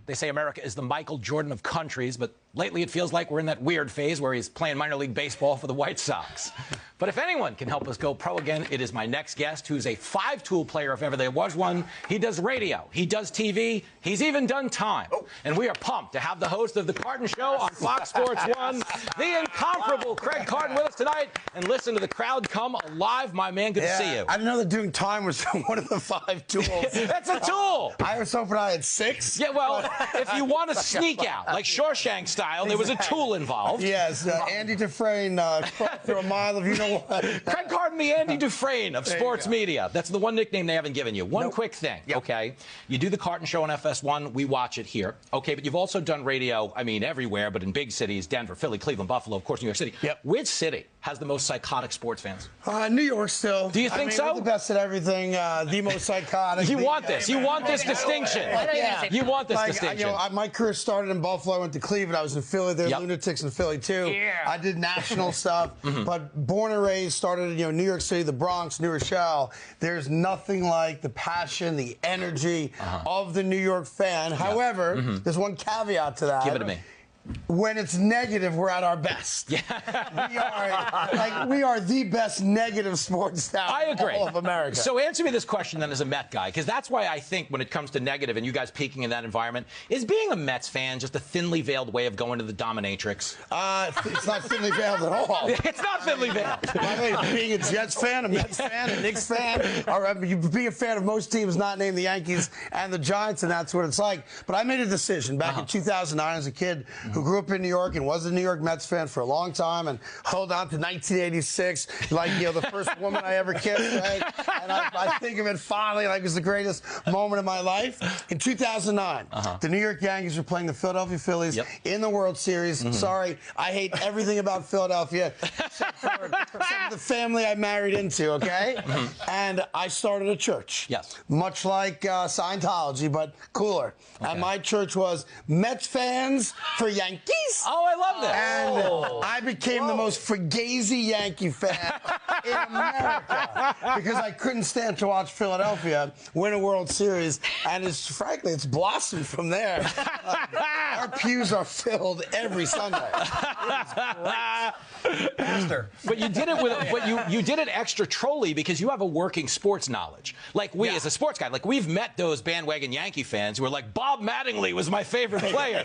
They say America is the Michael Jordan of countries, but lately it feels like we're in that weird phase where he's playing minor league baseball for the White Sox. But if anyone can help us go pro again, it is my next guest, who's a five-tool player if ever there was one. He does radio, he does TV, he's even done time. And we are pumped to have the host of the Carton Show on Fox Sports 1, the incomparable Craig Carton, with us tonight. And listen to the crowd come alive. My man, good to see you. I didn't know that doing time was one of the 5 tools. That's a tool. I was hoping I had 6. Yeah, well, if you want to sneak out, like Shawshank style, there was a tool involved. Yes, Andy Dufresne crawled through a mile of you-know-what. Craig Carton, the Andy Dufresne of sports media. That's the one nickname they haven't given you. One quick thing, okay? You do the Carton Show on FS1. We watch it here. Okay, but you've also done radio, I mean, everywhere, but in big cities, Denver, Philly, Cleveland, Buffalo, of course, New York City. Yep. Which city has the most psychotic sports fans? New York still. Do you think so? We're the best at everything, the most psychotic. You want this. You want this distinction. You want this distinction. My career started in Buffalo. I went to Cleveland. I was in Philly. There were lunatics in Philly, too. Yeah. I did national stuff. But born and raised, started in New York City, the Bronx, New Rochelle. There's nothing like the passion, the energy of the New York fan. However, there's one caveat to that. Give it to me. When it's negative, we're at our best. Yeah. we are the best negative sports town in all of America. So answer me this question then as a Met guy, because that's why I think when it comes to negative and you guys peaking in that environment, is being a Mets fan just a thinly veiled way of going to the dominatrix? It's not thinly veiled at all. It's not thinly veiled. By the way, being a Jets fan, a Mets fan, a Knicks fan, or being a fan of most teams not named the Yankees and the Giants, and that's what it's like. But I made a decision back in 2009 as a kid who grew up in New York and was a New York Mets fan for a long time and held on to 1986 like, the first woman I ever kissed, right? And I think of it fondly like it was the greatest moment of my life. In 2009, the New York Yankees were playing the Philadelphia Phillies in the World Series. Sorry, I hate everything about Philadelphia except for the family I married into, okay? And I started a church. Yes. Much like Scientology, but cooler. Okay. And my church was Mets fans for Yankees. Oh, I love that. And I became the most fugazi Yankee fan in America because I couldn't stand to watch Philadelphia win a World Series. And frankly, it's blossomed from there. Our pews are filled every Sunday. Pastor. But you did it you did it extra trolly because you have a working sports knowledge. Like we as a sports guy, like we've met those bandwagon Yankee fans who are like, Bob Mattingly was my favorite player.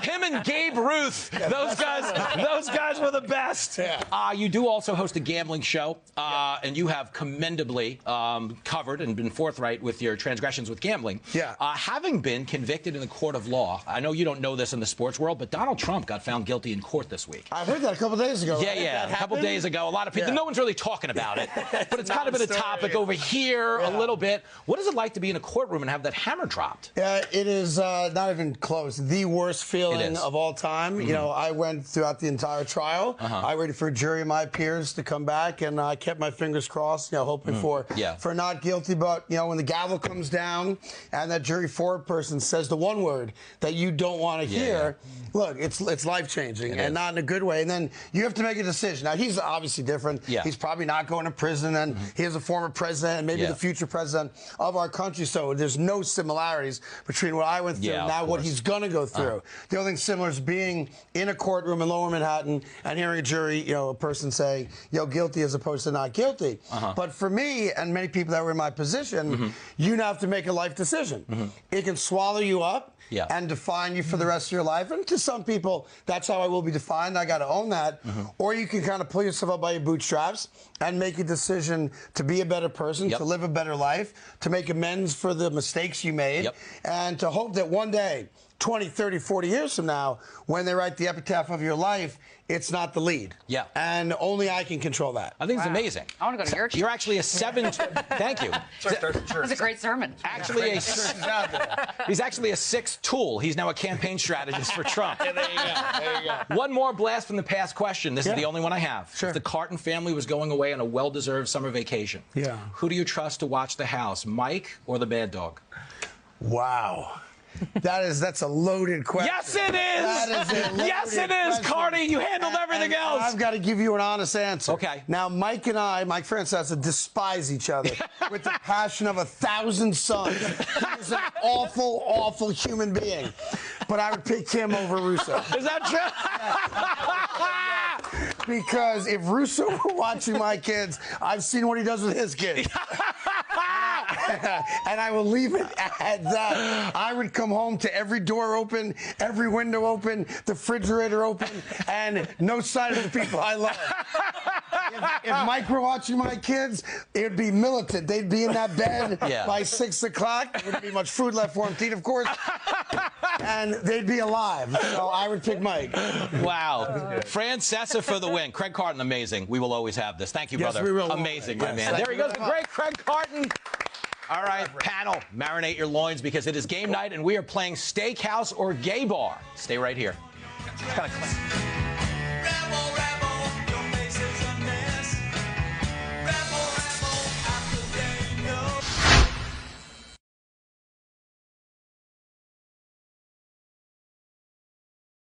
Him and Gabe Ruth, those guys were the best. Yeah. You do also host a gambling show, and you have commendably covered and been forthright with your transgressions with gambling. Yeah. Having been convicted in the court of law, I know you don't know this in the sports world, but Donald Trump got found guilty in court this week. I heard that a couple days ago. Yeah, a couple days ago. A lot of people, no one's really talking about it, but it's kind of been a topic over here a little bit. What is it like to be in a courtroom and have that hammer dropped? It is not even close. The worst feeling of all time. I went throughout the entire trial. I waited for a jury of my peers to come back, and I kept my fingers crossed, hoping for not guilty. But, when the gavel comes down and that jury forward person says the one word that you don't want to hear, look, it's life-changing and not in a good way. And then you have to make a decision. Now, he's obviously different. He's probably not going to prison, and he is a former president and maybe the future president of our country. So there's no similarities between what I went through and now what he's going to go through. The only thing similar is being in a courtroom in Lower Manhattan and hearing a jury, a person say, guilty as opposed to not guilty. But for me and many people that were in my position, you now have to make a life decision. It can swallow you up and define you for the rest of your life. And to some people, that's how I will be defined. I got to own that. Or you can kind of pull yourself up by your bootstraps and make a decision to be a better person, to live a better life, to make amends for the mistakes you made, and to hope that one day, 20, 30, 40 years from now, when they write the epitaph of your life, it's not the lead. Yeah. And only I can control that. I think it's amazing. I want to go to your church. You're actually a thank you. That was a great sermon. Actually, he's actually a 6th tool. He's now a campaign strategist for Trump. There you go. One more blast from the past question. This is the only one I have. If the Carton family was going away on a well-deserved summer vacation, who do you trust to watch the house, Mike or the bad dog? Wow. That's a loaded question. Yes, it is. That is a loaded yes, it is, question. Cardi. You handled everything else. I've got to give you an honest answer. Okay. Now, Mike Francesa, despise each other with the passion of 1,000 suns. He's an awful, awful human being. But I would pick him over Russo. Is that true? Because if Russo were watching my kids, I've seen what he does with his kids. And I will leave it at that. I would come home to every door open, every window open, the refrigerator open, and no sign of the people I love. If Mike were watching my kids, it would be militant. They'd be in that bed by 6 o'clock. There wouldn't be much food left for them to eat, of course. And they'd be alive. So I would pick Mike. Wow. Francesa for the win. Craig Carton, amazing. We will always have this. Thank you, brother. Yes, we will. Amazing, my Yes, man. There he goes, the great Craig Carton. All right, panel, marinate your loins because it is game night and we are playing Steakhouse or Gay Bar. Stay right here.